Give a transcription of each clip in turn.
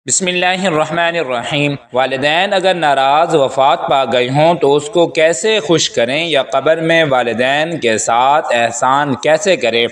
بسم اللہ الرحمن الرحیم۔ والدین اگر ناراض وفات پا گئے ہوں تو اس کو کیسے خوش کریں یا قبر میں والدین کے ساتھ احسان کیسے کریں؟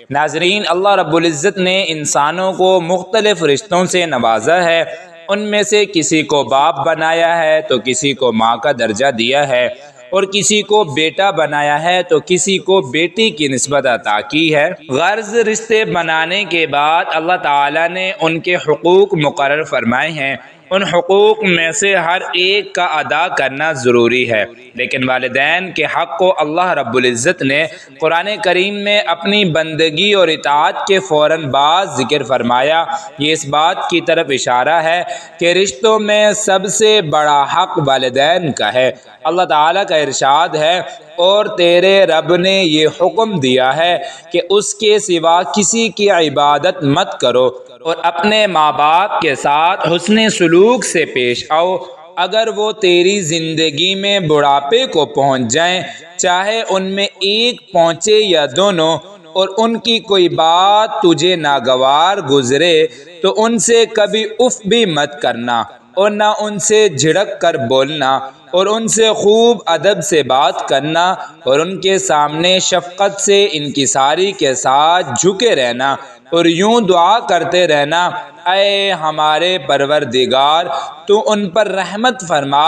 ناظرین، اللہ رب العزت نے انسانوں کو مختلف رشتوں سے نوازا ہے۔ ان میں سے کسی کو باپ بنایا ہے تو کسی کو ماں کا درجہ دیا ہے، اور کسی کو بیٹا بنایا ہے تو کسی کو بیٹی کی نسبت عطا کی ہے۔ غرض رشتے بنانے کے بعد اللہ تعالیٰ نے ان کے حقوق مقرر فرمائے ہیں۔ ان حقوق میں سے ہر ایک کا ادا کرنا ضروری ہے، لیکن والدین کے حق کو اللہ رب العزت نے قرآن کریم میں اپنی بندگی اور اطاعت کے فوراً بعد ذکر فرمایا۔ یہ اس بات کی طرف اشارہ ہے کہ رشتوں میں سب سے بڑا حق والدین کا ہے۔ اللہ تعالیٰ کا ارشاد ہے، اور تیرے رب نے یہ حکم دیا ہے کہ اس کے سوا کسی کی عبادت مت کرو، اور اپنے ماں باپ کے ساتھ حسن سلوک سے پیش آؤ، اگر وہ تیری زندگی میں بڑھاپے کو پہنچ جائیں، چاہے ان میں ایک پہنچے یا دونوں، اور ان کی کوئی بات تجھے ناگوار گزرے تو ان سے کبھی اف بھی مت کرنا، اور نہ ان سے جھڑک کر بولنا، اور ان سے خوب ادب سے بات کرنا، اور ان کے سامنے شفقت سے انکساری کے ساتھ جھکے رہنا، اور یوں دعا کرتے رہنا، اے ہمارے پروردگار، تو ان پر رحمت فرما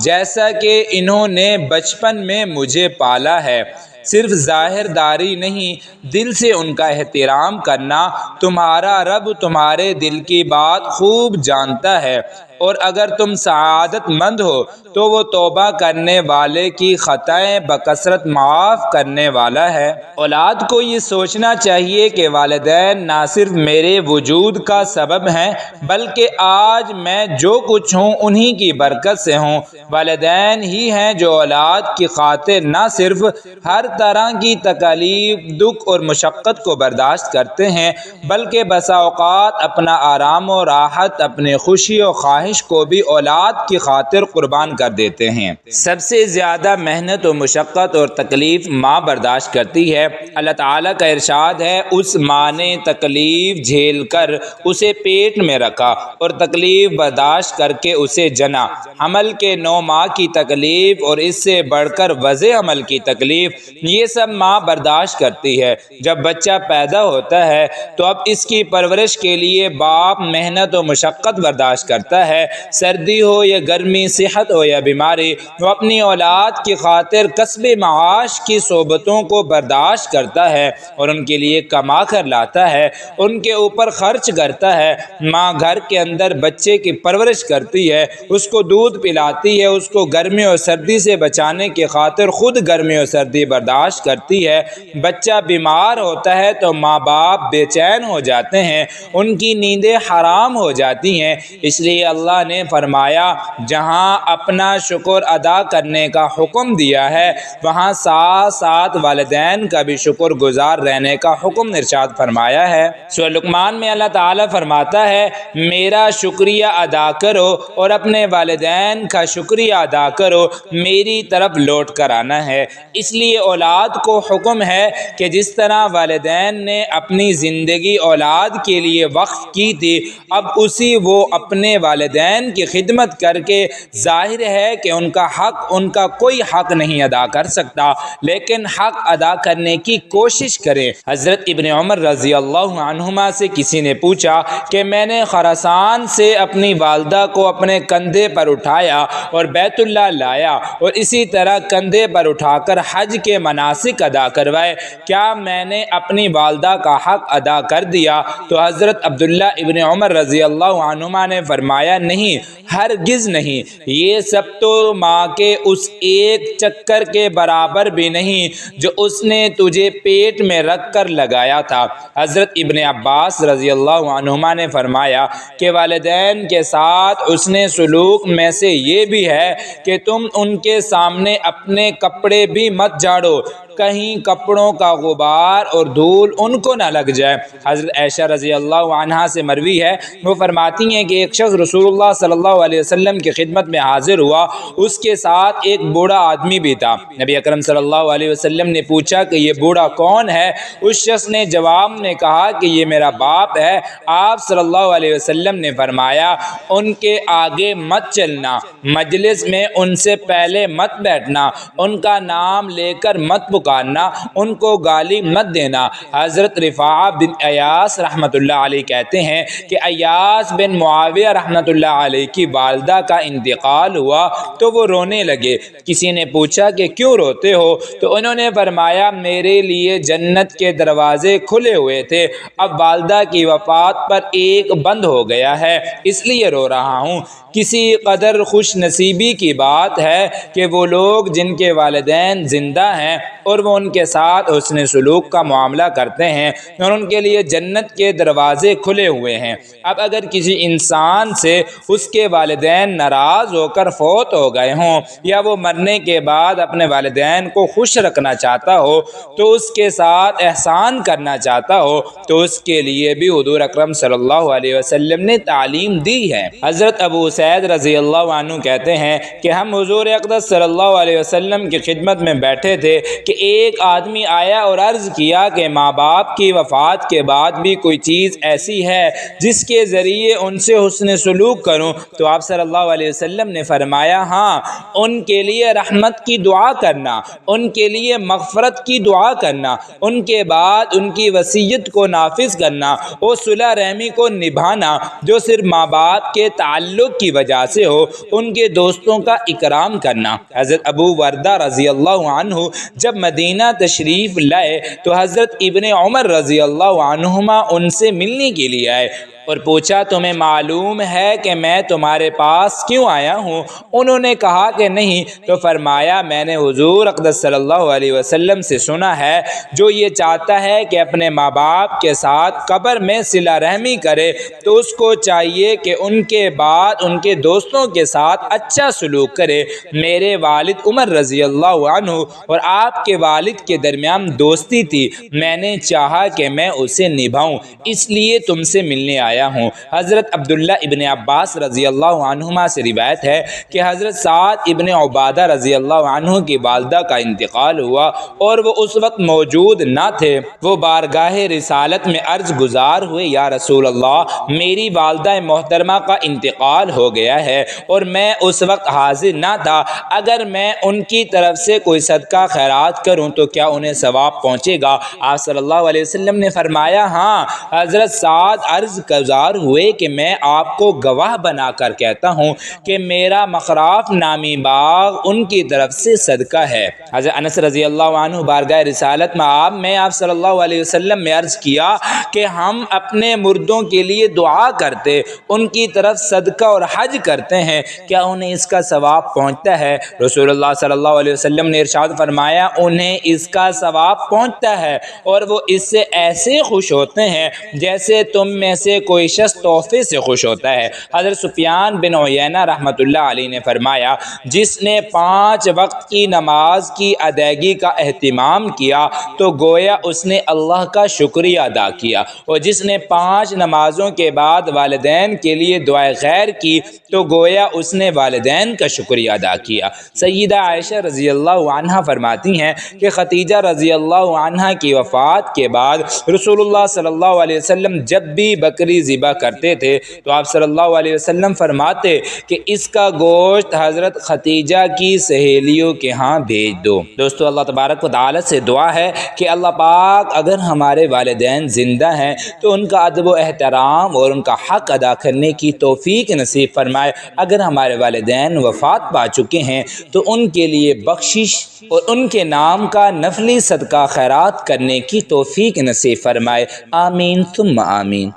جیسا کہ انہوں نے بچپن میں مجھے پالا ہے۔ صرف ظاہر داری نہیں، دل سے ان کا احترام کرنا۔ تمہارا رب تمہارے دل کی بات خوب جانتا ہے، اور اگر تم سعادت مند ہو تو وہ توبہ کرنے والے کی خطائیں بکثرت معاف کرنے والا ہے۔ اولاد کو یہ سوچنا چاہیے کہ والدین نہ صرف میرے وجود کا سبب ہیں، بلکہ آج میں جو کچھ ہوں انہی کی برکت سے ہوں۔ والدین ہی ہیں جو اولاد کی خاطر نہ صرف ہر طرح کی تکلیف، دکھ اور مشقت کو برداشت کرتے ہیں، بلکہ بسا اوقات اپنا آرام و راحت، اپنی خوشی و خواہش کو بھی اولاد کی خاطر قربان کر دیتے ہیں۔ سب سے زیادہ محنت و مشقت اور تکلیف ماں برداشت کرتی ہے۔ اللہ تعالیٰ کا ارشاد ہے، اس ماں نے تکلیف جھیل کر اسے پیٹ میں رکھا اور تکلیف برداشت کر کے اسے جنا۔ حمل کے 9 ماہ کی تکلیف اور اس سے بڑھ کر وضع حمل کی تکلیف، یہ سب ماں برداشت کرتی ہے۔ جب بچہ پیدا ہوتا ہے تو اب اس کی پرورش کے لیے باپ محنت و مشقت برداشت کرتا ہے۔ سردی ہو یا گرمی، صحت ہو یا بیماری، وہ اپنی اولاد کی خاطر کسب معاش کی صعوبتوں کو برداشت کرتا ہے اور ان کے لیے کما کر لاتا ہے، ان کے اوپر خرچ کرتا ہے۔ ماں گھر کے اندر بچے کی پرورش کرتی ہے، اس کو دودھ پلاتی ہے، اس کو گرمی اور سردی سے بچانے کی خاطر خود گرمی اور سردی برداشت کرتی ہے۔ بچہ بیمار ہوتا ہے تو ماں باپ بے چین ہو جاتے ہیں، ان کی نیندیں حرام ہو جاتی ہیں۔ اس لیے اللہ نے فرمایا، جہاں اپنا شکر ادا کرنے کا حکم دیا ہے وہاں ساتھ ساتھ والدین کا بھی شکر گزار رہنے کا حکم ارشاد فرمایا ہے۔ سورہ لقمان میں اللہ تعالیٰ فرماتا ہے، میرا شکریہ ادا کرو اور اپنے والدین کا شکریہ ادا کرو، میری طرف لوٹ کر آنا ہے۔ اس لیے اولاد کو حکم ہے کہ جس طرح والدین نے اپنی زندگی اولاد کے لیے وقف کی تھی، اب اسی وہ اپنے والدین کی خدمت کر کے، ظاہر ہے کہ ان کا حق ان کا کوئی حق نہیں ادا کر سکتا، لیکن حق ادا کرنے کی کوشش کریں۔ حضرت ابن عمر رضی اللہ عنہما سے کسی نے پوچھا کہ میں نے خراسان سے اپنی والدہ کو اپنے کندھے پر اٹھایا اور بیت اللہ لایا، اور اسی طرح کندھے پر اٹھا کر حج کے مناسک ادا کروائے، کیا میں نے اپنی والدہ کا حق ادا کر دیا؟ تو حضرت عبداللہ ابن عمر رضی اللہ عنہما نے فرمایا، نہیں، ہرگز نہیں، یہ سب تو ماں کے اس ایک چکر کے برابر بھی نہیں جو اس نے تجھے پیٹ میں رکھ کر لگایا تھا۔ حضرت ابن عباس رضی اللہ عنہما نے فرمایا کہ والدین کے ساتھ حسن سلوک میں سے یہ بھی ہے کہ تم ان کے سامنے اپنے کپڑے بھی مت جھاڑو، کہیں کپڑوں کا غبار اور دھول ان کو نہ لگ جائے۔ حضرت عائشہ رضی اللہ عنہا سے مروی ہے، وہ فرماتی ہیں کہ ایک شخص رسول اللہ صلی اللہ علیہ وسلم کی خدمت میں حاضر ہوا، اس کے ساتھ ایک بوڑھا آدمی بھی تھا۔ نبی اکرم صلی اللہ علیہ وسلم نے پوچھا کہ یہ بوڑھا کون ہے؟ اس شخص نے جواب میں کہا کہ یہ میرا باپ ہے۔ آپ صلی اللہ علیہ وسلم نے فرمایا ان کے آگے مت چلنا، مجلس میں ان سے پہلے مت بیٹھنا، ان کا نام لے کر مت پکارنا، ان کو گالی مت دینا۔ حضرت رفاعہ بن ایاس رحمۃ اللہ علیہ کہتے ہیں کہ ایاس بن معاویہ رحمۃ اللہ علیہ کی والدہ کا انتقال ہوا تو وہ رونے لگے۔ کسی نے پوچھا کہ کیوں روتے ہو؟ تو انہوں نے فرمایا میرے لیے جنت کے دروازے کھلے ہوئے تھے، اب والدہ کی وفات پر ایک بند ہو گیا ہے، اس لیے رو رہا ہوں۔ کسی قدر خوش نصیبی کی بات ہے کہ وہ لوگ جن کے والدین زندہ ہیں اور وہ ان کے ساتھ حسن سلوک کا معاملہ کرتے ہیں اور ان کے لیے جنت کے دروازے کھلے ہوئے ہیں۔ اب اگر کسی انسان سے اس کے والدین ناراض ہو کر فوت ہو گئے ہوں یا وہ مرنے کے بعد اپنے والدین کو خوش رکھنا چاہتا ہو تو اس کے ساتھ احسان کرنا چاہتا ہو تو اس کے لیے بھی حضور اکرم صلی اللہ علیہ وسلم نے تعلیم دی ہے۔ حضرت ابو سعید رضی اللہ عنہ کہتے ہیں کہ ہم حضور اقدس صلی اللہ علیہ وسلم کی خدمت میں بیٹھے تھے کہ ایک آدمی آیا اور عرض کیا کہ ماں باپ کی وفات کے بعد بھی کوئی چیز ایسی ہے جس کے ذریعے ان سے حسن سلوک کروں؟ تو آپ صلی اللہ علیہ وسلم نے فرمایا ہاں، ان کے لیے رحمت کی دعا کرنا، ان کے لیے مغفرت کی دعا کرنا، ان کے بعد ان کی وصیت کو نافذ کرنا، وہ صلہ رحمی کو نبھانا جو صرف ماں باپ کے تعلق کی وجہ سے ہو، ان کے دوستوں کا اکرام کرنا۔ حضرت ابو وردہ رضی اللہ عنہ جب مدینہ تشریف لائے تو حضرت ابن عمر رضی اللہ عنہما ان سے ملنے کے لیے آئے اور پوچھا تمہیں معلوم ہے کہ میں تمہارے پاس کیوں آیا ہوں؟ انہوں نے کہا کہ نہیں، تو فرمایا میں نے حضور اقدس صلی اللہ علیہ وسلم سے سنا ہے جو یہ چاہتا ہے کہ اپنے ماں باپ کے ساتھ قبر میں صلہ رحمی کرے تو اس کو چاہیے کہ ان کے بعد ان کے دوستوں کے ساتھ اچھا سلوک کرے۔ میرے والد عمر رضی اللہ عنہ اور آپ کے والد کے درمیان دوستی تھی، میں نے چاہا کہ میں اسے نبھاؤں، اس لیے تم سے ملنے آیا ہوں۔ حضرت عبداللہ ابن عباس رضی اللہ عنہما سے روایت ہے کہ حضرت سعد ابن عبادہ رضی اللہ عنہ کی والدہ کا انتقال ہوا اور وہ اس وقت موجود نہ تھے۔ وہ بارگاہ رسالت میں عرض گزار ہوئے یا رسول اللہ، میری والدہ محترمہ کا انتقال ہو گیا ہے اور میں اس وقت حاضر نہ تھا، اگر میں ان کی طرف سے کوئی صدقہ خیرات کروں تو کیا انہیں ثواب پہنچے گا؟ آپ صلی اللہ علیہ وسلم نے فرمایا ہاں۔ حضرت سعد عرض گزار ہوئے کہ میں آپ کو گواہ بنا کر کہتا ہوں کہ میرا مخراف نامی باغ ان کی طرف سے صدقہ ہے۔ حضرت انس رضی اللہ عنہ بارگاہ رسالت میں آپ صلی اللہ علیہ وسلم میں عرض کیا کہ ہم اپنے مردوں کے لیے دعا کرتے، ان کی طرف صدقہ اور حج کرتے ہیں، کیا انہیں اس کا ثواب پہنچتا ہے؟ رسول اللہ صلی اللہ علیہ وسلم نے ارشاد فرمایا انہیں اس کا ثواب پہنچتا ہے اور وہ اس سے ایسے خوش ہوتے ہیں جیسے تم میں سے کوئی شخص تحفے سے خوش ہوتا ہے۔ حضرت سفیان بن عیینہ رحمۃ اللہ علیہ نے فرمایا جس نے 5 وقت کی نماز کی ادائیگی کا اہتمام کیا تو گویا اس نے اللہ کا شکریہ ادا کیا، اور جس نے 5 نمازوں کے بعد والدین کے لیے دعائے خیر کی تو گویا اس نے والدین کا شکریہ ادا کیا۔ سیدہ عائشہ رضی اللہ عنہا فرماتی ہیں کہ ختیجہ رضی اللہ عنہا کی وفات کے بعد رسول اللہ صلی اللہ علیہ وسلم جب بھی بکری ذبح کرتے تھے تو آپ صلی اللہ علیہ وسلم فرماتے کہ اس کا گوشت حضرت ختیجہ کی سہیلیوں کے ہاں بھیج دو۔ دوستو، اللہ تبارک و تعالی سے دعا ہے کہ اللہ پاک اگر ہمارے والدین زندہ ہیں تو ان کا ادب و احترام اور ان کا حق ادا کرنے کی توفیق نصیب فرمائے، اگر ہمارے والدین وفات پا چکے ہیں تو ان کے لیے بخشش اور ان کے نام کا نفلی صدقہ خیرات کرنے کی توفیق نصیب فرمائے، آمین ثم آمین۔